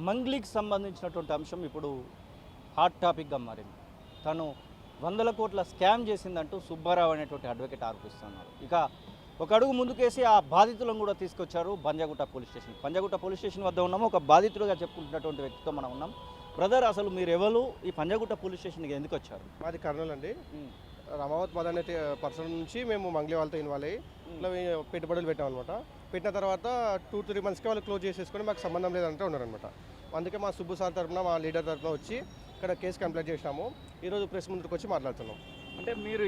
మంగ్లీకి సంబంధించినటువంటి అంశం ఇప్పుడు హాట్ టాపిక్గా మారింది. తను 100 కోట్ల స్కామ్ చేసిందంటూ సుబ్బారావు అనేటువంటి అడ్వకేట్ ఆరోపిస్తున్నారు. ఇక ఒక అడుగు ముందుకేసి ఆ బాధితులను కూడా తీసుకొచ్చారు Panjagutta police station. Panjagutta police station వద్ద ఉన్నాము. ఒక బాధితులుగా చెప్పుకుంటున్నటువంటి వ్యక్తితో మనం ఉన్నాం. బ్రదర్, అసలు మీరు ఎవరు, ఈ పంజాగుట్ట పోలీస్ స్టేషన్కి ఎందుకు వచ్చారు? మాది కర్నూలు అండి. రమావత్ మదన్ అనే పర్సన్ నుంచి మేము మంగ్లీ వాళ్ళతో ఇన్వాల్వ్ అయ్యి ఇట్లా పెట్టుబడులు పెట్టాం అనమాట. పెట్టిన తర్వాత 2-3 మంత్స్కి వాళ్ళు క్లోజ్ చేసేసుకొని మాకు సంబంధం లేదంటే ఉన్నారనమాట. అందుకే మా సుబ్బు సార్ తరఫున, మా లీడర్ తరఫున వచ్చి ఇక్కడ కేసు కంప్లైంట్ చేసినాము. ఈరోజు ప్రెస్ ముందుకు వచ్చి మాట్లాడుతున్నాం. అంటే మీరు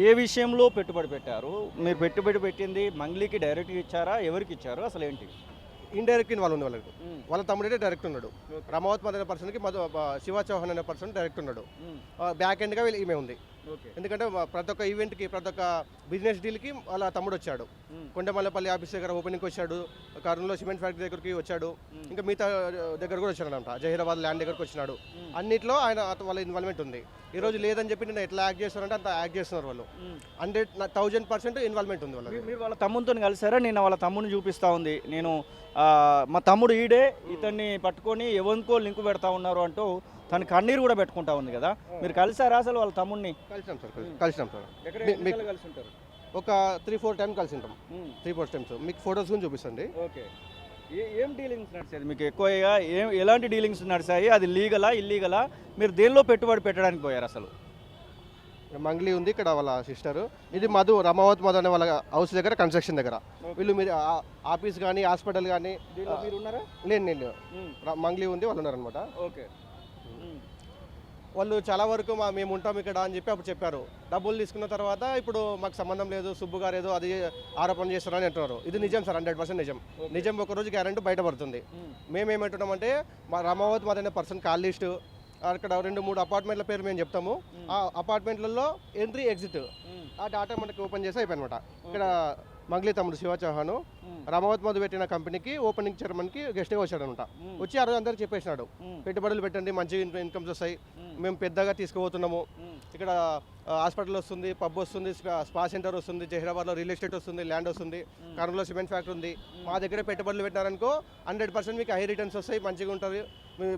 ఏ విషయంలో పెట్టుబడి పెట్టారు? మీరు పెట్టుబడి పెట్టింది మంగ్లీకి డైరెక్ట్గా ఇచ్చారా, ఎవరికి ఇచ్చారు, అసలు ఏంటి? ఇండైరెక్ట్ ఇన్వాల్వ్ ఉంది వాళ్ళకి. వాళ్ళ తమ్ముడే డైరెక్ట్ ఉన్నాడు. రమావత్ మదన్ అనే పర్సన్కి శివ చౌహాన్ అనే పర్సన్ డైరెక్ట్ ఉన్నాడు. బ్యాక్ ఎండ్గా వీళ్ళు ఈమె ఉంది. ఎందుకంటే ప్రతి ఒక్క ఈవెంట్కి, ప్రతి ఒక్క బిజినెస్ డీల్కి వాళ్ళ తమ్ముడు వచ్చాడు. కొండమల్లపల్లి ఆఫీస్ దగ్గర ఓపెనింగ్కి వచ్చాడు. కర్నూలులో సిమెంట్ ఫ్యాక్టరీ దగ్గరికి వచ్చాడు. ఇంకా మిగతా దగ్గర కూడా వచ్చాడు అంట. జహీరాబాద్ ల్యాండ్ దగ్గరకు వచ్చినాడు. అన్నిట్లో ఆయన వాళ్ళ ఇన్వాల్వ్మెంట్ ఉంది. ఈ రోజు లేదని చెప్పి నేను ఎట్లా యాక్ట్ చేస్తున్నారంటే అంత యాక్ట్ చేస్తున్నారు వాళ్ళు. 100,000% ఇన్వాల్వ్మెంట్ ఉంది వాళ్ళు. మీరు వాళ్ళ తమ్ముడితో కలిసారా? నేను వాళ్ళ తమ్ముడిని చూపిస్తూ ఉంది. నేను మా తమ్ముడు ఈడే, ఇతన్ని పట్టుకొని ఎవరికో లింకు పెడతా ఉన్నారు అంటూ తన కన్నీరు కూడా పెట్టుకుంటా ఉంది కదా. మీరు కలిసారా అసలు వాళ్ళ తమ్ముడిని? కలిసినాం సార్. కలిసి ఉంటారు. ఒక 3-4 టైమ్స్ కలిసి ఉంటాం. 3-4 టైమ్స్. మీకు ఫొటోస్ గురించి చూపిస్తుంది. ఓకే. ఏం డీలింగ్స్ నడిచాయి మీకు ఎక్కువగా? ఎలాంటి డీలింగ్స్ నడిచాయి? అది లీగలా, ఇల్లీగలా? మీరు దేనిలో పెట్టుబడి పెట్టడానికి పోయారు అసలు? మంగ్లీ ఉంది ఇక్కడ వాళ్ళ సిస్టర్. ఇది మధు, రమావత్ మధు అనే వాళ్ళ హౌస్ దగ్గర, కన్స్ట్రక్షన్ దగ్గర. వీళ్ళు మీరు ఆఫీస్ కానీ, హాస్పిటల్ కానీ లేదు. మంగ్లీ ఉంది, వాళ్ళు ఉన్నారనమాట. ఓకే. వాళ్ళు చాలా వరకు మేము ఉంటాం ఇక్కడ అని చెప్పి అప్పుడు చెప్పారు. డబ్బులు తీసుకున్న తర్వాత ఇప్పుడు మాకు సంబంధం లేదు, సుబ్బు గారు ఏదో అది ఆరోపణ చేస్తున్నారని అంటున్నారు. ఇది నిజం సార్, 100% నిజం. నిజం ఒకరోజు గ్యారెంటీ బయటపడుతుంది. మేమేమంటున్నామంటే మా రమావత్ మదన్ అనే పర్సన్ కాల్ లిస్టు, అక్కడ 2-3 అపార్ట్మెంట్ల పేరు మేము చెప్తాము. ఆ అపార్ట్మెంట్లలో ఎంట్రీ, ఎగ్జిట్ ఆ డాటా మనకి ఓపెన్ చేసి అయిపోయినమాట. ఇక్కడ మంగ్లీ తమ్ముడు శివ చౌహాన్ రమావత్ మధు పెట్టిన కంపెనీకి ఓపెనింగ్ చైర్మన్కి గెస్ట్గా వచ్చాడనమాట. వచ్చి ఆ రోజు అందరికి చెప్పేసినాడు, పెట్టుబడులు పెట్టండి, మంచి ఇన్కమ్స్ వస్తాయి, మేము పెద్దగా తీసుకుపోతున్నాము. ఇక్కడ హాస్పిటల్ వస్తుంది, పబ్ వస్తుంది, స్పా సెంటర్ వస్తుంది, జహీరాబాద్లో రియల్ ఎస్టేట్ వస్తుంది, ల్యాండ్ వస్తుంది, కర్నూలులో సిమెంట్ ఫ్యాక్టరీ ఉంది. మా దగ్గర పెట్టుబడులు పెట్టినారనుకో 100% మీకు హై రిటర్న్స్ వస్తాయి, మంచిగా ఉంటుంది,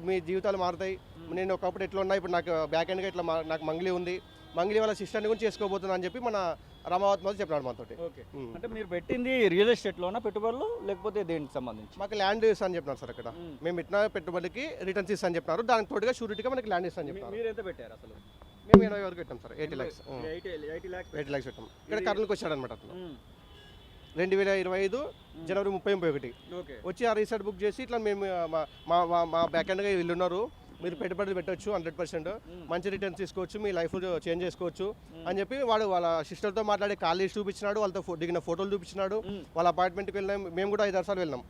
మీ జీవితాలు మారుతాయి. నేను ఒకప్పుడు ఎట్లా ఉన్నా ఇప్పుడు నాకు బ్యాక్ ఎండ్గా ఇట్లా నాకు మంగ్లీ ఉంది, మంగ్లీ వాళ్ళ సిస్టర్ని గురించి చేసుకోబోతున్నా అని చెప్పి మన రమావత్ మధు చెప్పినాడు మనతో. అంటే మీరు పెట్టింది రియల్ ఎస్టేట్లోనా పెట్టుబడులు, లేకపోతే దేనికి సంబంధించి? మాకు ల్యాండ్ ఇస్తా అని చెప్పినారు సార్. అక్కడ మేము ఇట్లా పెట్టుబడికి రిటర్న్స్ ఇస్తా అని చెప్పినారు. దానికి తోడుగా షూరిటీగా మనకి ల్యాండ్ ఇస్తా అని చెప్పారు. మీరు ఎంత పెట్టారు అసలు? మేము 80 వరకు పెట్టాం సార్. 80 lakhs పెట్టాం. ఇక్కడ కర్నూలుకి వచ్చాడనమాట. అతను 2025 జనవరి 30-31 వచ్చి ఆ రీసెర్చ్ బుక్ చేసి ఇట్లా మేము మా బ్యాక్ ఎండ్గా వీళ్ళు ఉన్నారు, మీరు పెట్టుబడులు పెట్టవచ్చు, 100% మంచి రిటర్న్స్ తీసుకోవచ్చు, మీ లైఫ్ చేంజ్ చేసుకోవచ్చు అని చెప్పి వాడు వాళ్ళ సిస్టర్తో మాట్లాడి కాల్ లిస్ట్ చూపించినాడు, వాళ్ళతో దిగిన ఫోటోలు చూపించినాడు. వాళ్ళ అపార్ట్మెంట్కి వెళ్ళినాం. మేము కూడా 5-6 సార్లు వెళ్ళాం.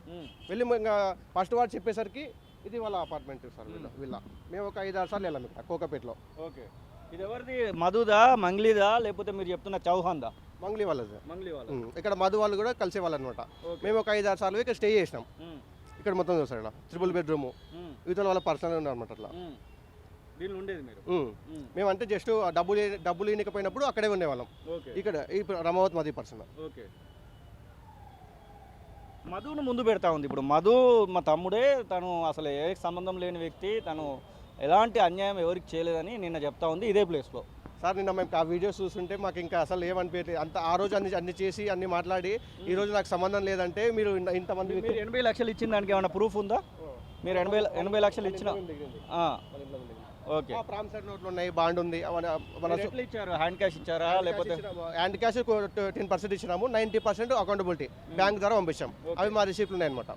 వెళ్ళి ఇంకా ఫస్ట్ వాడు చెప్పేసరికి ఇది వాళ్ళ అపార్ట్మెంట్ సార్. వీళ్ళ మేము ఒక 5-6 సార్లు వెళ్ళాం ఇక్కడ కోకాపేటలో. ఓకే. ఇది ఎవరిది? మధుదా, మంగ్లీదా, లేకపోతే మీరు చెప్తున్న చౌహాన్దా? మంగ్లీ వాళ్ళది. మంగ్లీ వాళ్ళు. ఇక్కడ మధు వాళ్ళు కూడా కలిసే వాళ్ళు అనమాట. మేము ఒక 5-6 సార్లు ఇక్కడ స్టే చేసినాం. ఇక్కడ మొత్తం చూసారు, ఇక్కడ 3 బెడ్రూమ్, ఇతర వాళ్ళ పర్సనల్ ఉన్నారనమాట. అట్లా ఉండేది మీరు. మేము అంటే జస్ట్ డబ్బులు ఇవ్వకపోయినప్పుడు అక్కడే ఉండేవాళ్ళం. ఇక్కడ రమావత్ మధు పర్సన్. ఓకే. మధును ముందు పెడతా ఉంది. ఇప్పుడు మధు మా తమ్ముడే, తను అసలు ఏ సంబంధం లేని వ్యక్తి, తను ఎలాంటి అన్యాయం ఎవరికి చేయలేదని నిన్న చెప్తా ఉంది ఇదే ప్లేస్లో. సార్ నిన్న మేము ఆ వీడియోస్ చూస్తుంటే మాకు ఇంకా అసలు ఏమనిపించలేదు. అంత ఆ రోజు అన్ని చేసి అన్ని మాట్లాడి ఈ రోజు నాకు సంబంధం లేదంటే మీరు ఇంతమంది 80 లక్షలు ఇచ్చిన దానికి ఏమైనా ప్రూఫ్ ఉందా? మీరు 80 లక్షలు ఇచ్చిన? ఓకే. ప్రామ్ సైడ్ నోట్లు ఉన్నాయి, బాండ్ ఉంది. ఎట్లా ఇచ్చారు? హ్యాండ్ క్యాష్ ఇచ్చారా, లేకపోతే? హ్యాండ్ క్యాష్ 10% ఇచ్చినాము, 90% అకౌంటబిలిటీ బ్యాంక్ ద్వారా పంపించాం. అవి మా రిసీప్ట్లు ఉన్నాయి అనమాట.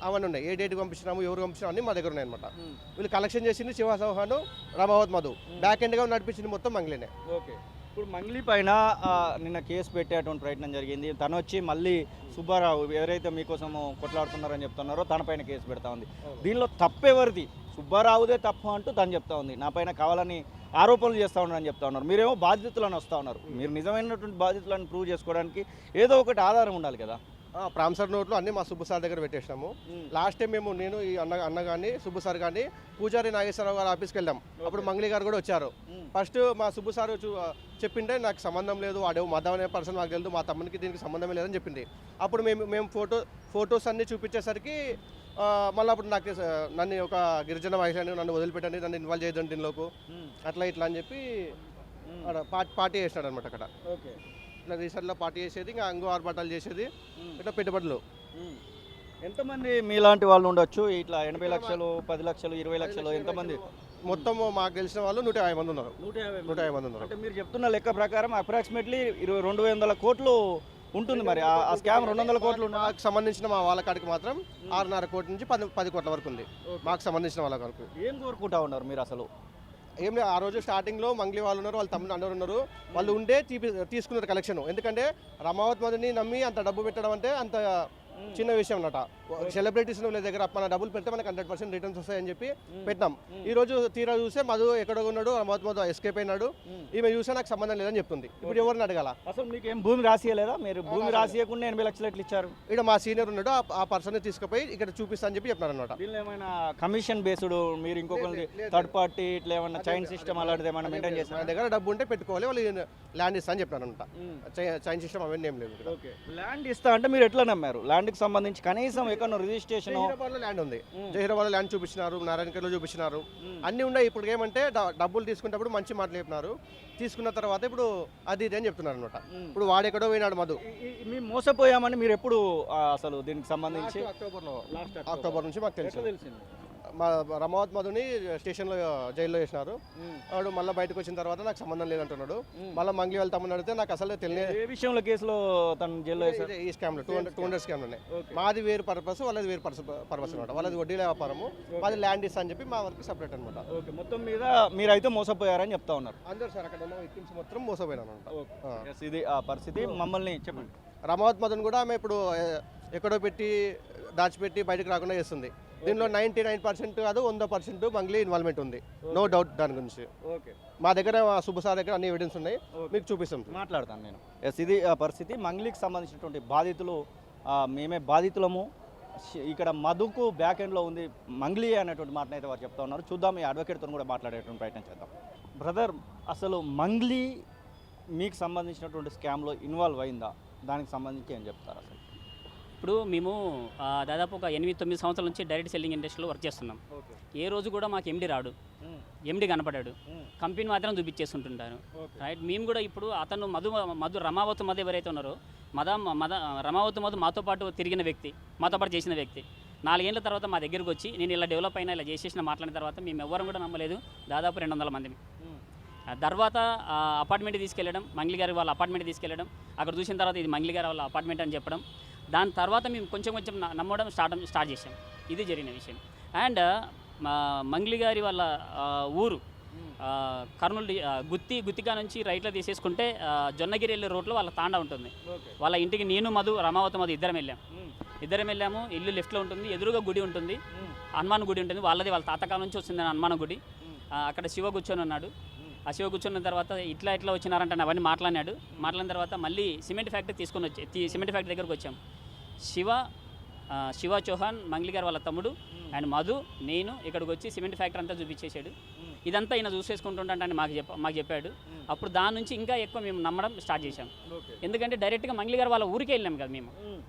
అవన్నీ ఉన్నాయి. ఏ డేట్కి పంపించినాము, ఎవరు పంపించినాము అన్ని మా దగ్గర ఉన్నాయి అనమాట. వీళ్ళు కలెక్షన్ చేసింది శివ చౌహాన్, రమావత్ మధు. బ్యాక్ ఎండ్గా నడిపించింది మొత్తం మంగ్లీనే. ఓకే. ఇప్పుడు మంగ్లీ పైన నిన్న కేసు పెట్టేటువంటి ప్రయత్నం జరిగింది. తను వచ్చి మళ్ళీ సుబ్బారావు ఎవరైతే మీకోసం కొట్లాడుతున్నారని చెప్తున్నారో తన పైన కేసు పెడతా ఉంది. దీనిలో తప్పెవరిది? సుబ్బారావుదే తప్పు అంటూ తను చెప్తా ఉంది. నా పైన కావాలని ఆరోపణలు చేస్తూ ఉన్నారని చెప్తా ఉన్నారు. మీరేమో బాధితులను వస్తూ ఉన్నారు. మీరు నిజమైనటువంటి బాధితులను ప్రూవ్ చేసుకోవడానికి ఏదో ఒకటి ఆధారం ఉండాలి కదా. ప్రాంసర్ నోట్లు అన్నీ మా సుబ్బు సార్ దగ్గర పెట్టేసినాము. లాస్ట్ టైం నేను ఈ అన్న కానీ సుబ్బు సార్ కానీ పూజారి నాగేశ్వరరావు గారు ఆఫీస్కి వెళ్ళాం. అప్పుడు మంగ్లీ గారు కూడా వచ్చారు. ఫస్ట్ మా సుబ్బు సార్ చెప్పిండే నాకు సంబంధం లేదు, వాడు మదం అనే పర్సన్ నాకు తెలియదు, మా తమ్మునికి దీనికి సంబంధమే లేదని చెప్పింది. అప్పుడు మేము ఫొటోస్ అన్నీ చూపించేసరికి మళ్ళీ అప్పుడు నాకు నన్ను ఒక గిరిజన మహిళని నన్ను వదిలిపెట్టండి, నన్ను ఇన్వాల్వ్ చేయదండి దీనిలోపు అట్లా ఇట్లా అని చెప్పి పార్టీ చేసినాడు అనమాట. అక్కడ ఇట్లా రీసెంట్లో పార్టీ చేసేది, ఇంకా అంగు ఆర్భాటాలు చేసేది, ఇట్లా పెట్టుబడులు. ఎంతమంది మీలాంటి వాళ్ళు ఉండొచ్చు ఇట్లా 80 లక్షలు 10 లక్షలు 20 లక్షలు ఎంతమంది? మొత్తం మాకు తెలిసిన వాళ్ళు 150 మంది ఉన్నారు. 150 మంది ఉన్నారు. అంటే మీరు చెప్తున్న లెక్క ప్రకారం అప్రాక్సిమేట్లీ 200 కోట్లు ఉంటుంది. మరి ఆ స్కామ్ 200 కోట్లు నాకు సంబంధించిన మా వాళ్ళ కాడికి మాత్రం 6.5 కోట్ల నుంచి 10 కోట్ల వరకు ఉంది. మాకు సంబంధించిన వాళ్ళ కాడికి ఏం కోరుకుంటా ఉన్నారు మీరు అసలు? ఏం లేదు, ఆ రోజు స్టార్టింగ్లో మంగ్లీ వాళ్ళు ఉన్నారు, వాళ్ళ తమ్ముడు అందరూ ఉన్నారు, వాళ్ళు ఉండే తీసుకున్నారు కలెక్షన్. ఎందుకంటే రమావత్ మదిని నమ్మి అంత డబ్బు పెట్టడం అంటే అంత చిన్న విషయం అన్నమాట. సెలబ్రిటీస్ దగ్గర మన డబ్బులు పెడితే మనకు 100% రిటర్న్స్ వస్తాయని చెప్పి పెట్టినాం. ఈ రోజు తీరా చూస్తే మధు ఎక్కడ ఉన్నాడు, మధు ఎస్కేప్ అయినాడు, ఈమె చూసే నాకు సంబంధం లేదని చెప్తుంది. ఇప్పుడు ఎవరిని అడగాల? అసలు మీకు ఏం భూమి రాసియలేదా? మీరు భూమి రాసియకుండా 80 లక్షలు ఎట్లా ఇచ్చారు? ఇక్కడ మా సీనియర్ ఉన్నాడు, ఆ పర్సన్ తీసుకుపోయి ఇక్కడ చూపిస్తా అని చెప్పి చెప్పినారు అనమాట. దీనిలో ఏమైనా కమిషన్ బేస్డ్ మీరు ఇంకొకరి థర్డ్ పార్టీ ఇట్లా ఏమైనా చైన్ సిస్టమ్ అలాంటిది ఏమైనా మెయింటైన్ చేస్తారు? మన దగ్గర డబ్బు ఉంటే పెట్టుకోవాలి, వాళ్ళు ల్యాండ్ ఇస్తా అని చెప్పినారు అనమాట. చైన్ సిస్టమ్ అవన్నీ ఏం లేదు. ల్యాండ్ ఇస్తా అంటే మీరు ఎట్లా నమ్మారు? ల్యాండ్కి సంబంధించి కనీసం ఎక్కడ రిజిస్ట్రేషన్ జహీరాబాద్లో ల్యాండ్ ఉంది, జహీరాబాద్లో ల్యాండ్ చూపించినారు, నారాయణఖేడ్లో చూపించినారు, అన్నీ ఉన్నాయి. ఇప్పుడు ఏమంటే డబ్బులు తీసుకునేటప్పుడు మంచి మాటలు చెప్పినారు, తీసుకున్న తర్వాత ఇప్పుడు అది ఇది అని చెప్తున్నారు అనమాట. ఇప్పుడు వాడెక్కడో పోయినాడు మధు. మేము మోసపోయామని మీరు ఎప్పుడు అసలు దీనికి సంబంధించి? అక్టోబర్ నుంచి మాకు తెలిసింది. మా రమావత్ మధుని స్టేషన్లో జైల్లో వేసినారు. వాడు మళ్ళీ బయటకు వచ్చిన తర్వాత నాకు సంబంధం లేదంటున్నాడు. మళ్ళీ మంగ్లీ వెళ్తామని అడిగితే నాకు అసలు తెలియదు. ఏ విషయంలో కేసులో తను జైల్లో వేసారు? ఈ స్కామ్లో 200 స్కామ్లోనే. మాది వేరు పర్పస్, వాళ్ళది వేరు పర్పస్ అనమాట. వాళ్ళది వడ్డీల వ్యాపారము, మాది ల్యాండ్ ఇస్తా అని చెప్పి మా వరకు సపరేట్ అనమాట. ఓకే, మొత్తం మీద మీరైతే మోసపోయారని చెప్తా ఉన్నారు అందరు సార్. అక్కడ ఉన్న విక్టిమ్స్ మొత్తం మోసపోయినాను అనమాట. ఇది ఆ పరిస్థితి. మమ్మల్ని చెప్పండి. రమావత్ మదన్ కూడా ఆమె ఇప్పుడు ఎక్కడో పెట్టి దాచిపెట్టి బయటకు రాకుండా చేస్తుంది. దీనిలో 99% కాదు 100% మంగ్లీ ఇన్వాల్వ్మెంట్ ఉంది, నో డౌట్ దాని గురించి. మా దగ్గర సుబ్బు సార్ దగ్గర అన్ని ఎవిడెన్స్ ఉన్నాయి, మీకు చూపిస్తాం, మాట్లాడతాను నేను. ఎస్, ఇది పరిస్థితి. మంగ్లీకి సంబంధించినటువంటి బాధితులు, మేమే బాధితులము. ఇక్కడ మధుకు బ్యాక్ ఎండ్లో ఉంది మంగ్లీ అనేటువంటి మాటను అయితే వారు చెప్తా ఉన్నారు. చూద్దాం, ఈ అడ్వకేట్తో కూడా మాట్లాడేటువంటి ప్రయత్నం చేద్దాం. బ్రదర్, అసలు మంగ్లీ మీకు సంబంధించినటువంటి స్కామ్లో ఇన్వాల్వ్ అయిందా? దానికి సంబంధించి ఏం చెప్తారు అసలు? ఇప్పుడు మేము దాదాపు ఒక 8-9 సంవత్సరాల నుంచి డైరెక్ట్ సెల్లింగ్ ఇండస్ట్రీలో వర్క్ చేస్తున్నాం. ఏ రోజు కూడా మాకు ఎండి రాడు, ఎండి కనపడాడు, కంపెనీ మాత్రం చూపించేస్తుంటుంటారు. రైట్, మేము కూడా ఇప్పుడు అతను మధు రమావత్ మధు ఎవరైతే ఉన్నారో రమావత్ మధు మాతో పాటు తిరిగిన వ్యక్తి, మాతో పాటు చేసిన వ్యక్తి 4 ఏళ్ల తర్వాత మా దగ్గరకు వచ్చి నేను ఇలా డెవలప్ అయినా ఇలా చేసేసిన మాట్లాడిన తర్వాత మేము ఎవ్వరం కూడా నమ్మలేదు. దాదాపు 200 మందిని తర్వాత అపార్ట్మెంట్ తీసుకెళ్ళడం, మంగ్లీ గారి వాళ్ళ అపార్ట్మెంట్ తీసుకెళ్ళడం, అక్కడ చూసిన తర్వాత ఇది మంగ్లీ గారి వాళ్ళ అపార్ట్మెంట్ అని చెప్పడం, దాని తర్వాత మేము కొంచెం నమ్మడం స్టార్ట్ చేసాం. ఇది జరిగిన విషయం. అండ్ మంగ్లీ గారి వాళ్ళ ఊరు కర్నూలు గుత్తిగా నుంచి రైట్లో తీసేసుకుంటే జొన్నగిరి వెళ్ళే రోడ్లో వాళ్ళ తాండా ఉంటుంది. వాళ్ళ ఇంటికి నేను రమావతి మధు ఇద్దరం వెళ్ళాము. ఇల్లు లెఫ్ట్లో ఉంటుంది, ఎదురుగా గుడి ఉంటుంది, హనుమాన్ గుడి ఉంటుంది. వాళ్ళది వాళ్ళ తాతకాలం నుంచి వస్తుంది హనుమాన్ గుడి. అక్కడ శివ కూర్చొని ఉన్నాడు. ఆ శివ కూర్చున్న తర్వాత ఇట్లా వచ్చినారంటే అవన్నీ మాట్లాడిన తర్వాత మళ్ళీ సిమెంట్ ఫ్యాక్టరీ సిమెంట్ ఫ్యాక్టరీ దగ్గరకు వచ్చాం. శివ చౌహాన్ మంగ్లీ గారు వాళ్ళ తమ్ముడు అండ్ మధు నేను ఇక్కడికి వచ్చి సిమెంట్ ఫ్యాక్టరీ అంతా చూపించేశాడు. ఇదంతా ఈయన చూసేసుకుంటుంటానని మాకు చెప్పాడు. అప్పుడు దాని నుంచి ఇంకా ఎక్కువ మేము నమ్మడం స్టార్ట్ చేశాం. ఎందుకంటే డైరెక్ట్గా మంగ్లీ గారు వాళ్ళ ఊరికే వెళ్ళాం కదా మేము.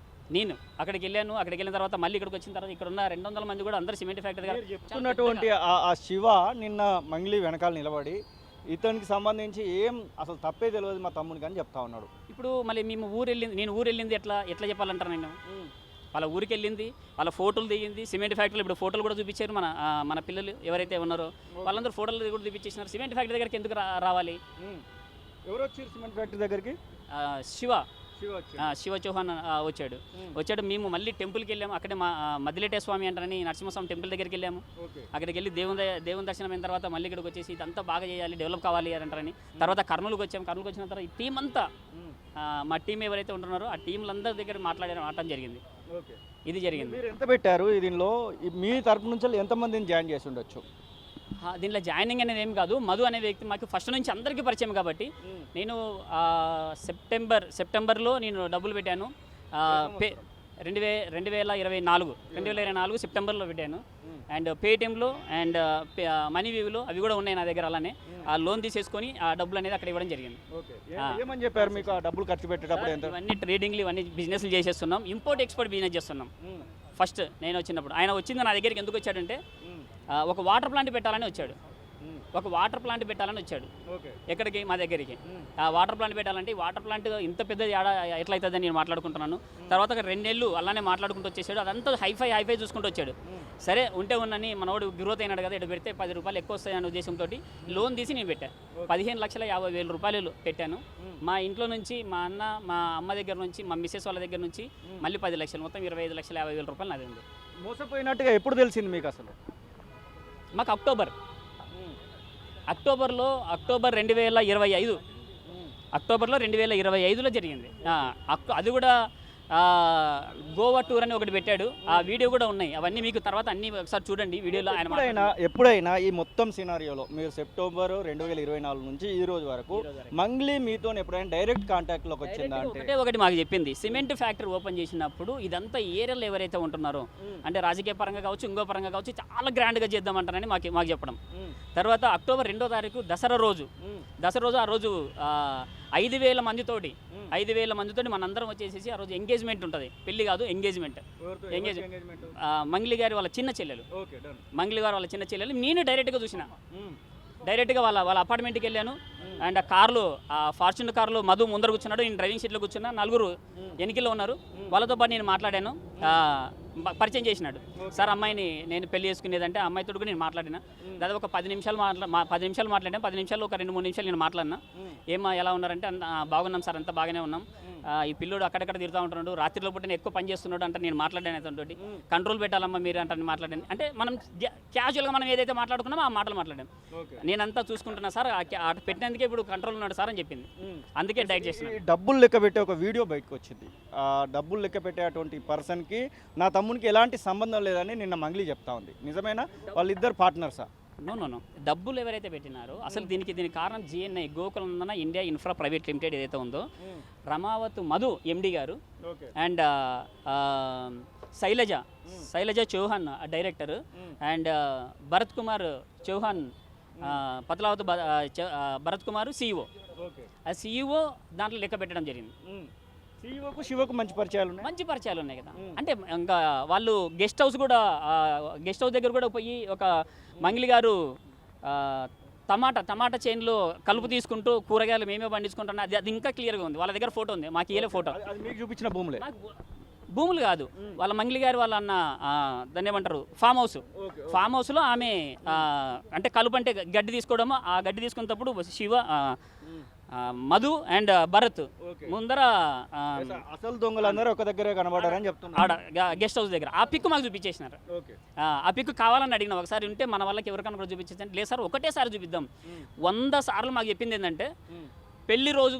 నేను అక్కడికి వెళ్ళిన తర్వాత మళ్ళీ ఇక్కడికి వచ్చిన తర్వాత ఇక్కడ ఉన్న 200 మంది కూడా అందరూ సిమెంట్ ఫ్యాక్టరీ దగ్గర చెప్తున్నటువంటి ఆ శివ నిన్న మంగ్లీ వెనకాల నిలబడి ఇతనికి సంబంధించి ఏం అసలు తప్పే తెలియదు మా తమ్ముడికి అని చెప్తా ఉన్నాడు. ఇప్పుడు మళ్ళీ నేను ఊరు వెళ్ళింది ఎట్లా చెప్పాలంటారు? నేను వాళ్ళ ఊరికి వెళ్ళింది, వాళ్ళ ఫోటోలు దిగింది, సిమెంట్ ఫ్యాక్టరీలో ఇప్పుడు ఫోటోలు కూడా చూపించారు. మన పిల్లలు ఎవరైతే ఉన్నారో వాళ్ళందరూ ఫోటోలు కూడా చూపించేసినారు. సిమెంట్ ఫ్యాక్టరీ దగ్గరికి ఎందుకు రావాలి? ఎవరు వచ్చారు సిమెంట్ ఫ్యాక్టరీ దగ్గరికి? శివ చౌహాన్ వచ్చాడు. మేము మళ్ళీ టెంపుల్కి వెళ్ళాము. అక్కడే మా మదిలేటే స్వామి అంటారని నరసింహస్వామి టెంపుల్ దగ్గరికి వెళ్ళాము. అక్కడికి వెళ్ళి దేవుని దర్శనం అయిన తర్వాత మళ్ళీ ఇక్కడికి వచ్చేసి ఇదంతా బాగా చేయాలి, డెవలప్ కావాలి అంటారని తర్వాత కర్నూలుకి వచ్చిన తర్వాత ఈ టీం అంతా మా టీం ఎవరైతే ఉంటున్నారో ఆ టీంలందరి దగ్గర మాట్లాడడం జరిగింది. ఇది జరిగింది. మీరు ఎంత పెట్టారు దీనిలో? మీ తరపు నుంచి ఎంతమందిని జాయిన్ చేసి ఉండొచ్చు? దీంట్లో జాయినింగ్ అనేది ఏం కాదు. మధు అనే వ్యక్తి మాకు ఫస్ట్ నుంచి అందరికీ పరిచయం కాబట్టి నేను సెప్టెంబర్లో నేను డబ్బులు పెట్టాను. 2024 సెప్టెంబర్లో పెట్టాను. అండ్ పేటిఎంలో అండ్ మనీవీవ్లో అవి కూడా ఉన్నాయి నా దగ్గర. అలానే ఆ లోన్ తీసేసుకొని ఆ డబ్బులు అనేది అక్కడ ఇవ్వడం జరిగింది. ఏమని చెప్పారు మీకు ఆ డబ్బులు ఖర్చు పెట్టేటప్పుడు ఎంత? ఇవన్నీ ట్రేడింగ్లు ఇవన్నీ బిజినెస్లు చేసేస్తున్నాం, ఇంపోర్ట్ ఎక్స్పోర్ట్ బిజినెస్ చేస్తున్నాం. ఫస్ట్ నేను వచ్చినప్పుడు ఆయన వచ్చింది నా దగ్గరికి ఎందుకు వచ్చాడంటే ఒక వాటర్ ప్లాంట్ పెట్టాలని వచ్చాడు. ఎక్కడికి? మా దగ్గరికి. ఆ వాటర్ ప్లాంట్ పెట్టాలంటే ఈ వాటర్ ప్లాంట్ ఇంత పెద్దది ఎట్లా అవుతుందని నేను మాట్లాడుకుంటున్నాను. తర్వాత ఒక 2 నెలలు అలానే మాట్లాడుకుంటూ వచ్చేసాడు. అదంతా హైఫై చూసుకుంటూ వచ్చాడు. సరే ఉంటే ఉన్నని మనోడు గ్రోత్ అయినాడు కదా, ఇక్కడ పెడితే 10 రూపాయలు ఎక్కువ వస్తాయనే ఉద్దేశంతో లోన్ తీసి నేను పెట్టాను. 15,50,000 రూపాయలు పెట్టాను. మా ఇంట్లో నుంచి మా అన్న మా అమ్మ దగ్గర నుంచి మా మిస్సెస్ వాళ్ళ దగ్గర నుంచి మళ్ళీ 10 లక్షలు, మొత్తం 25,50,000 రూపాయలు నాది ఉంది. మోసపోయినట్టుగా ఎప్పుడు తెలిసింది మీకు అసలు? మాకు అక్టోబర్ 2025 అక్టోబర్లో 2025లో జరిగింది. అది కూడా గోవా టూర్ అని ఒకటి పెట్టాడు. ఆ వీడియో కూడా ఉన్నాయి. అవన్నీ మీకు తర్వాత అన్ని ఒకసారి చూడండి వీడియోలో. ఆయన ఎప్పుడైనా ఈ మొత్తం సినారియోలో మీరు సెప్టెంబర్ 2024 నుంచి ఈ రోజు వరకు మంగ్లీ మీతో ఎప్పుడైనా డైరెక్ట్ కాంటాక్ట్లోకి వచ్చిందా? అంటే ఒకటి మాకు చెప్పింది, సిమెంట్ ఫ్యాక్టరీ ఓపెన్ చేసినప్పుడు ఇదంతా ఏరియాలో ఎవరైతే ఉంటున్నారో అంటే రాజకీయ పరంగా కావచ్చు, ఇంకో పరంగా కావచ్చు, చాలా గ్రాండ్గా చేద్దామంటారని మాకు చెప్పడం. తర్వాత అక్టోబర్ 2వ తారీఖు దసరా రోజు ఆ రోజు 5,000 మందితోటి మనందరం వచ్చేసేసి ఆ రోజు ఎంగేజ్మెంట్ ఉంటుంది. పెళ్లి కాదు, ఎంగేజ్మెంట్. మంగ్లీ గారి వాళ్ళ చిన్న చెల్లెలు నేను డైరెక్ట్గా చూసిన. డైరెక్ట్గా వాళ్ళ అపార్ట్మెంట్కి వెళ్ళాను. అండ్ ఆ కార్లో, ఆ ఫార్చ్యూనర్ కార్లో మధు ముందర కూర్చున్నాడు, నేను డ్రైవింగ్ సీట్లో కూర్చున్నా. 4 వెనకలో ఉన్నారు. వాళ్ళతో పాటు నేను మాట్లాడాను. పరిచయం చేసినాడు. సార్ అమ్మాయిని నేను పెళ్లి చేసుకునేదంటే ఆ అమ్మాయితో కూడా నేను మాట్లాడినా. దాదాపు ఒక 10 నిమిషాలు మాట్లాడాను. 10 నిమిషాలు ఒక 2-3 నిమిషాలు నేను మాట్లాడినా. ఏమా ఎలా ఉన్నారంటే బాగున్నాం సార్, అంతా బాగానే ఉన్నాం. ఈ పిల్లోడు అక్కడక్కడ తిరుగుతూ ఉంటున్నాడు, రాత్రిలో పూట ఎక్కువ పని చేస్తున్నాడు అంటే నేను మాట్లాడాను అతనితోటి. కంట్రోల్ పెట్టాలమ్మా మీరు అంటే మాట్లాడాను. అంటే మనం క్యాజువల్గా మనం ఏదైతే మాట్లాడుకున్నామో ఆ మాటలు మాట్లాడాను. నేనంతా చూసుకుంటున్నా సార్, పెట్టినందుకే ఇప్పుడు కంట్రోల్ ఉన్నాడు సార్ అని చెప్పింది. అందుకే డైట్ చేస్తున్నాను. డబ్బులు లెక్క పెట్టే ఒక వీడియో బయటకు వచ్చింది. ఆ డబ్బులు లెక్క పెట్టేటువంటి పర్సన్కి నా తమ్మునికి ఎలాంటి సంబంధం లేదని నిన్న మంగ్లీ చెప్తా ఉంది. నిజమేనా? వాళ్ళిద్దరు పార్ట్నర్సా? నో డబ్బులు ఎవరైతే పెట్టినారో అసలు దీనికి కారణం GNI గోకులందన ఇండియా ఇన్ఫ్రా ప్రైవేట్ లిమిటెడ్ ఏదైతే ఉందో, రమావత్ మధు MD గారు and Shailaja Chauhan director and Bharat Kumar Chauhan Pathlavath Bharat Kumar CEO. ఆ CEO దాంట్లో లెక్క పెట్టడం జరిగింది. CEOకు శివకు మంచి పరిచయాలు ఉన్నాయి కదా. అంటే ఇంకా వాళ్ళు గెస్ట్ హౌస్ దగ్గర కూడా పోయి ఒక మంగ్లీ గారు టమాటా చైన్లో కలుపు తీసుకుంటూ కూరగాయలు మేమే పండించుకుంటున్నా. అది ఇంకా క్లియర్గా ఉంది. వాళ్ళ దగ్గర ఫోటో ఉంది, మాకు ఏలే ఫోటో. మీకు చూపించిన భూములు కాదు, వాళ్ళ మంగ్లీ గారు వాళ్ళ అన్న దాన్ని ఏమంటారు ఫామ్ హౌస్లో ఆమె అంటే కలుపు అంటే గడ్డి తీసుకోవడము. ఆ గడ్డి తీసుకున్నప్పుడు శివ, మధు అండ్ భరత్ ముందర అసలు దొంగలందరూ ఒక దగ్గరే కనబడారని చెప్తున్నారు. ఆడ గెస్ట్ హౌస్ దగ్గర ఆ పిక్ మాకు చూపించేసినారు. ఆ పిక్ కావాలని అడిగిన ఒకసారి ఉంటే మన వాళ్ళకి ఎవరికైనా కూడా చూపించేసి, లేదు సార్ ఒకటేసారి చూపిద్దాం. 100 సార్లు మాకు చెప్పింది ఏంటంటే పెళ్లి రోజు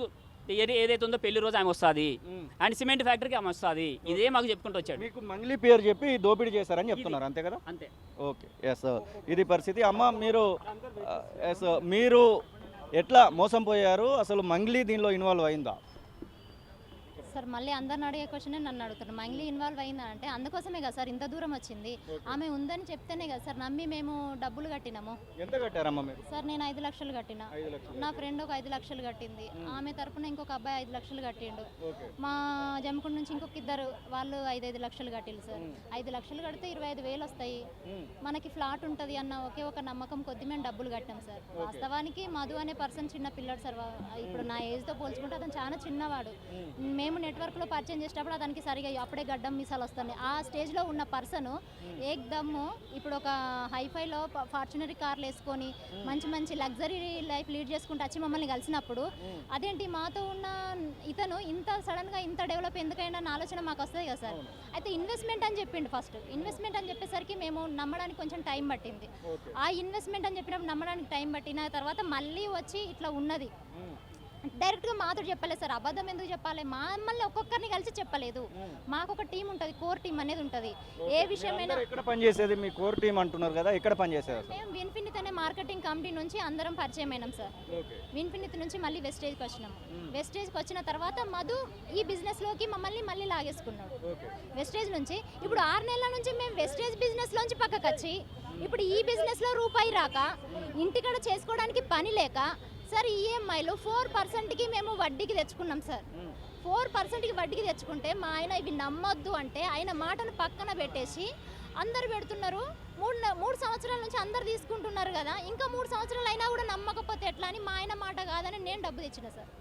ఏదైతే ఉందో పెళ్లి రోజు ఆమె వస్తుంది అండ్ సిమెంట్ ఫ్యాక్టరీకి ఆమె వస్తుంది. ఇదే మాకు చెప్పుకుంటూ వచ్చాడు. మీకు మంగ్లీ పేరు చెప్పి దోపిడీ చేశారని చెప్తున్నారు, అంతే కదా? అంతే. ఓకే, ఎస్, ఇది పరిస్థితి. అమ్మ మీరు ఎట్లా మోసం పోయారు? అసలు మంగ్లీ దీనిలో ఇన్వాల్వ్ అయిందా? సార్ మళ్ళీ అందరిని అడిగే క్వశ్చన్ నన్ను అడుగుతారు, మంగ్లీ ఇన్వాల్వ్ అయిందా అంటే అందుకోసమే కదా సార్ ఇంత దూరం వచ్చింది. ఆమె ఉందని చెప్తేనే కదా సార్ నమ్మి మేము డబ్బులు కట్టినాము. ఎంత కట్టారమ్మా మీరు? సార్ నేను 5 లక్షలు కట్టిన, నా ఫ్రెండ్ ఒక 5 లక్షలు కట్టింది, ఆమె తరపున ఇంకొక అబ్బాయి 5 లక్షలు కట్టిండు, మా జమ్ముకుండ నుంచి ఇంకొక 2 వాళ్ళు 5 లక్షలు కట్టిండు సార్. 5 లక్షలు కడితే 25,000 వస్తాయి, మనకి ఫ్లాట్ ఉంటుంది అన్న ఒకే ఒక నమ్మకం కొద్ది మేము డబ్బులు కట్టాం సార్. వాస్తవానికి మధు అనే పర్సన్ చిన్న పిల్లడు సార్. ఇప్పుడు నా ఏజ్తో పోల్చుకుంటే అతను చాలా చిన్నవాడు. మేము నెట్వర్క్లో పరిచయం చేసేటప్పుడు అతనికి సరిగా అప్పుడే గడ్డం మీసాలు వస్తున్నాయి. ఆ స్టేజ్లో ఉన్న పర్సన్ ఏకదమ్ము ఇప్పుడు ఒక హైఫైలో ఫార్చునరీ కార్లు వేసుకొని మంచి లగ్జరీ లైఫ్ లీడ్ చేసుకుంటూ వచ్చి మమ్మల్ని కలిసినప్పుడు అదేంటి మాతో ఉన్న ఇతను ఇంత సడన్గా ఇంత డెవలప్ ఎందుకైనా ఆలోచన మాకు వస్తుంది కదా సార్. అయితే ఇన్వెస్ట్మెంట్ అని చెప్పిండు. ఫస్ట్ ఇన్వెస్ట్మెంట్ అని చెప్పేసరికి మేము నమ్మడానికి కొంచెం టైం పట్టింది. ఆ ఇన్వెస్ట్మెంట్ అని చెప్పినప్పుడు నమ్మడానికి టైం పట్టిన తర్వాత మళ్ళీ వచ్చి ఇట్లా ఉన్నది డైరెక్ట్గా మాతో చెప్పలేదు సార్. అబద్ధం ఎందుకు చెప్పాలి? మమ్మల్ని ఒక్కొక్కరిని కలిసి చెప్పలేదు. మాకు ఒక టీం ఉంటుంది, కోర్ టీం అనేది ఉంటుంది. ఏ విషయమైనా ఎక్కడ పనిచేసేది మీ కోర్ టీం అంటున్నారు కదా, ఎక్కడ పనిచేసేది అసలు? మేము విన్ఫినిత్ అనే మార్కెటింగ్ కంపెనీ నుంచి అందరం పరిచయం అయినాం సార్. విన్ఫినిత్ నుంచి మళ్ళీ వెస్టేజ్కి వచ్చినాము. వెస్టేజ్కి వచ్చిన తర్వాత మధు ఈ బిజినెస్లోకి మళ్ళీ లాగేసుకున్నాడు. వెస్టేజ్ నుంచి ఇప్పుడు 6 నెలల నుంచి మేము వెస్టేజ్ బిజినెస్లోంచి పక్కకు వచ్చి ఇప్పుడు ఈ బిజినెస్లో రూపాయి రాక ఇంటికాడ చేసుకోవడానికి పని లేక సార్ ఈఎంఐలో 4%కి మేము వడ్డీకి తెచ్చుకున్నాం సార్. 4%కి వడ్డీకి తెచ్చుకుంటే మా ఆయన ఇవి నమ్మొద్దు అంటే ఆయన మాటను పక్కన పెట్టేసి అందరు పెడుతున్నారు. 3 సంవత్సరాల నుంచి అందరు తీసుకుంటున్నారు కదా, ఇంకా 3 సంవత్సరాలు అయినా కూడా నమ్మకపోతే ఎట్లా అని మా ఆయన మాట కాదని నేను డబ్బు తెచ్చిన సార్.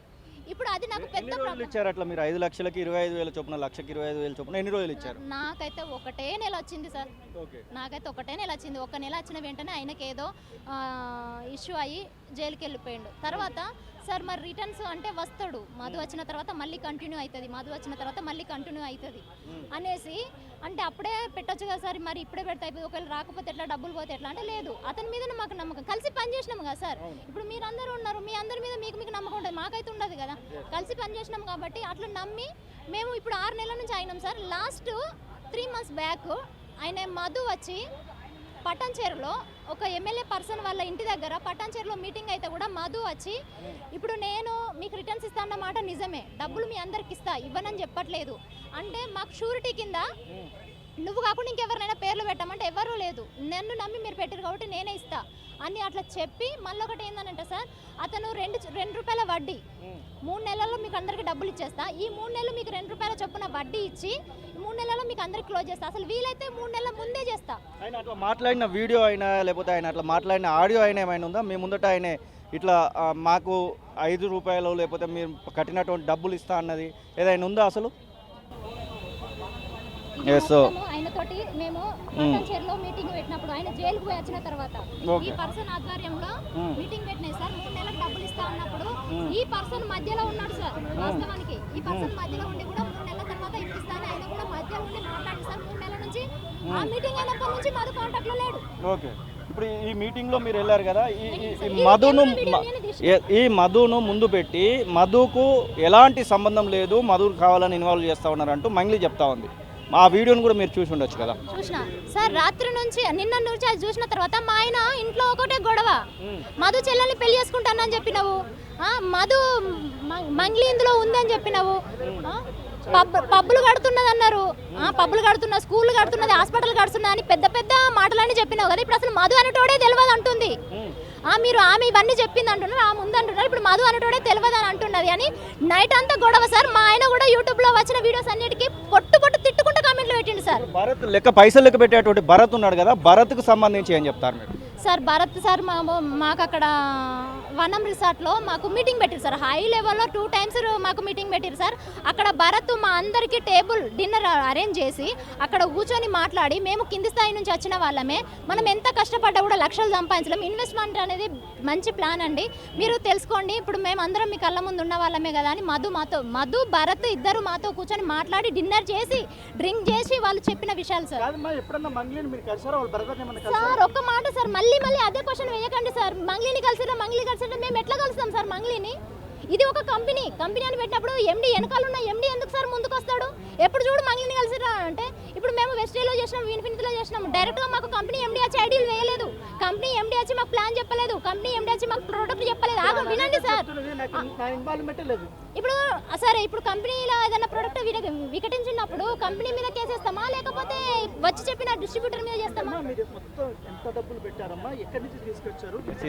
ఇప్పుడు అది నాకు పెద్ద ప్రాబ్లం. ఇచ్చారు అట్లా మీరు 5 లక్షలకి 25,000 చొప్పున, లక్షకి 25,000 చొప్పున ఎన్ని రోజులు ఇచ్చారు? నాకైతే ఒకటే నెల వచ్చింది సార్. నాకైతే ఒకటే నెల వచ్చింది. ఒక నెల వచ్చిన వెంటనే ఆయనకి ఏదో ఇష్యూ అయ్యి జైలుకి వెళ్ళిపోయాడు. తర్వాత సార్ మరి రిటర్న్స్ అంటే వస్తాడు, మధు వచ్చిన తర్వాత మళ్ళీ కంటిన్యూ అవుతుంది, మధు వచ్చిన తర్వాత మళ్ళీ కంటిన్యూ అవుతుంది అనేసి అంటే అప్పుడే పెట్టొచ్చు కదా సార్, మరి ఇప్పుడే పెడితే అయిపోయి ఒకవేళ రాకపోతే ఎట్లా, డబ్బులు పోతే ఎట్లా అంటే లేదు. అతని మీద మాకు నమ్మకం, కలిసి పని చేసినాము కదా సార్. ఇప్పుడు మీరందరూ ఉన్నారు, మీ అందరి మీద మీకు నమ్మకం ఉంటుంది, మాకైతే ఉండదు కదా. కలిసి పని చేసినాం కాబట్టి అట్లా నమ్మి మేము ఇప్పుడు 6 నెలల నుంచి అయినాం సార్. లాస్ట్ 3 మంత్స్ బ్యాక్ ఆయన మధు వచ్చి పటాన్చేరులో ఒక ఎమ్మెల్యే పర్సన్ వాళ్ళ ఇంటి దగ్గర పటాన్చేరులో మీటింగ్ అయితే కూడా మధు వచ్చి ఇప్పుడు నేను మీకు రిటర్న్స్ ఇస్తా అన్న మాట నిజమే, డబ్బులు మీ అందరికి ఇస్తా, ఇవ్వనని చెప్పట్లేదు అంటే మాకు షూరిటీ కింద నువ్వు కాకుండా ఇంకెవరినైనా పేర్లు పెట్టామంటే ఎవరూ లేదు, నన్ను నమ్మి మీరు పెట్టారు కాబట్టి నేనే ఇస్తా అని అట్లా చెప్పి మళ్ళీ ఒకటి ఏంటంటే సార్ అతను 2 రూపాయల వడ్డీ 3 నెలల్లో మీకు అందరికి డబ్బులు ఇచ్చేస్తా, ఈ 3 నెలలు మీకు 2 రూపాయల చొప్పున వడ్డీ ఇచ్చి 3 నెలల్లో మీకు అందరికి క్లోజ్ చేస్తా, అసలు వీలైతే 3 నెలల ముందే చేస్తా. ఆయన అట్లా మాట్లాడిన వీడియో అయినా లేకపోతే ఆయన అట్లా మాట్లాడిన ఆడియో అయినా ఏమైనా ఉందా? మీ ముందట ఆయన ఇట్లా మాకు 5 రూపాయలు లేకపోతే మీరు కట్టినటువంటి డబ్బులు ఇస్తా అన్నది ఏదైనా ఉందా అసలు? ఆయనతోటి మేము పటాన్చేరులో మీటింగ్ పెట్టినప్పుడు ఆయన జైలుకు పోయి వచ్చిన తర్వాత ఈ పర్సన్ ఆధ్వర్యంలో మీటింగ్ పెట్టినాయి సార్. 3 నెలలకు డబ్బులు ఇస్తా అన్నప్పుడు ఈ పర్సన్ మధ్యలో ఉన్నాడు సార్. వాస్తవానికి ఈ పర్సన్ మధ్యలో ఉండి కూడా 3 నెలల తర్వాత ఇప్పిస్తాను ఆయన కూడా మధ్యలో ఉండి మాట్లాడి సార్. 3 నెలల నుంచి ఆ మీటింగ్ అయినప్పటి నుంచి మధు కాంటాక్ట్ లో లేడు. ఓకే, ఇప్పుడు ఈ మీటింగ్ లో మీరు వెళ్ళారు కదా, ఈ మధును ముందు పెట్టి మధుకు ఎలాంటి సంబంధం లేదు, మధుకు కావాలని ఇన్వాల్వ్ చేస్తా ఉన్నారంటూ మంగ్లీ చెప్తా ఉంది. ఆ వీడియోని కూడా మీరు చూసి ఉండొచ్చు కదా. చూసిన సార్, రాత్రి నుంచి నిన్న నుంచి అది చూసిన తర్వాత మా ఆయన ఇంట్లో ఒకటే గొడవ, మధు చెల్లెల్ని పెళ్లి చేసుకుంటానని చెప్పినావు, మధు మంగ్లీ ఇందులో ఉందని చెప్పినావు, పబ్బులు కడుతున్నది అన్నారు, పబ్బులు కడుతున్నా, స్కూల్ కడుతున్నది, హాస్పిటల్ కడుతున్నా అని పెద్ద పెద్ద మాటలన్నీ చెప్పినావు కదా. ఇప్పుడు అసలు మధు అనేటోడే తెలియదు అంటుంది. మీరు ఆమె ఇవన్నీ చెప్పింది అంటున్నారు, ఆ ముందు అంటున్నారు, ఇప్పుడు మధు అనేటోడే తెలియదు అని అంటున్నది అని నైట్ అంతా గొడవ సార్. మా ఆయన కూడా యూట్యూబ్లో వచ్చిన వీడియోస్ అన్నిటికీ పొట్టు తిట్టుకుంటూ కామెంట్లు పెట్టిండు సార్. భరత్ లెక్క పైసలు లెక్క పెట్టేటువంటి భరత్ ఉన్నాడు కదా, భరత్కు సంబంధించి ఏం చెప్తారు మీరు? సార్ భరత్ సార్ మాకు అక్కడ వనం రిసార్ట్లో మాకు మీటింగ్ పెట్టారు సార్. హై లెవెల్లో 2 టైమ్స్ మాకు మీటింగ్ పెట్టారు సార్. అక్కడ భరత్ మా అందరికీ టేబుల్ డిన్నర్ అరేంజ్ చేసి అక్కడ కూర్చొని మాట్లాడి మేము కింది స్థాయి నుంచి వచ్చిన వాళ్ళమే, మనం ఎంత కష్టపడ్డా కూడా లక్షలు సంపాదించలేం, ఇన్వెస్ట్మెంట్ అనేది మంచి ప్లాన్ అండి, మీరు తెలుసుకోండి, ఇప్పుడు మేము అందరం మీ కళ్ళ ముందు ఉన్న వాళ్ళమే కదా అని మధు భరత్ ఇద్దరు మాతో కూర్చొని మాట్లాడి డిన్నర్ చేసి డ్రింక్ చేసి వాళ్ళు చెప్పిన విషయాలు సార్. సార్ ఒక్క మాట సార్, మళ్ళీ అదే క్వశ్చన్ వేయకండి సార్. మంగ్లీని మంగ్లీ కలిసిరా మేము ఎట్లా కలుస్తాం సార్ మంగ్లీని? ఇది ఒక కంపెనీ అని పెట్టినప్పుడు ఎండి వెనకాల ఉన్న ఎండి ఎందుకు సార్ ముందుకు వస్తాడు? ఎప్పుడు చూడు మంగ్లీని కలిసిరా అంటే ఇప్పుడు మేము వెస్టేజ్లో చేసినాం, విన్ఫినిటీలో చేసినాం, డైరెక్ట్గా మాకు కంపెనీ ఎండి వచ్చి ఐడియాలు వేయలేదు, కంపెనీ ఎండి వచ్చి మాకు ప్లాన్ చెప్పలేదు, కంపెనీ ఎండి వచ్చి మాకు ప్రోడక్ట్ చెప్పలేదు. వినండి సార్, ఇప్పుడు సరే ఇప్పుడు కంపెనీలో ఏదైనా ప్రోడక్ట్ వికటించినప్పుడు కంపెనీ మీద కేసేస్తామా లేకపోతే వచ్చి చెప్పిన డిస్ట్రిబ్యూటర్ మీద చేస్తామా?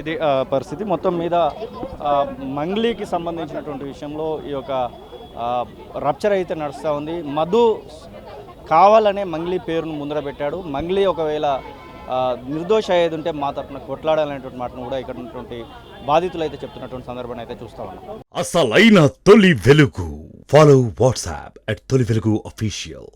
ఇది పరిస్థితి మొత్తం మీద మంగ్లీకి సంబంధించినటువంటి విషయంలో ఈ యొక్క రప్చర్ అయితే నడుస్తూ ఉంది. మధు కావాలనే మంగ్లీ పేరును ముందర పెట్టాడు. మంగ్లీ ఒకవేళ నిర్దోష అయ్యేది ఉంటే మా తరఫున కొట్లాడాలనేటువంటి మాటను కూడా ఇక్కడ ఉన్నటువంటి బాధితులు అయితే చెప్తున్నటువంటి సందర్భాన్ని అయితే చూస్తా ఉన్నాం. అసలైన తొలి వెలుగు. ఫాలో వాట్సాప్ @తొలి వెలుగు అఫీషియల్.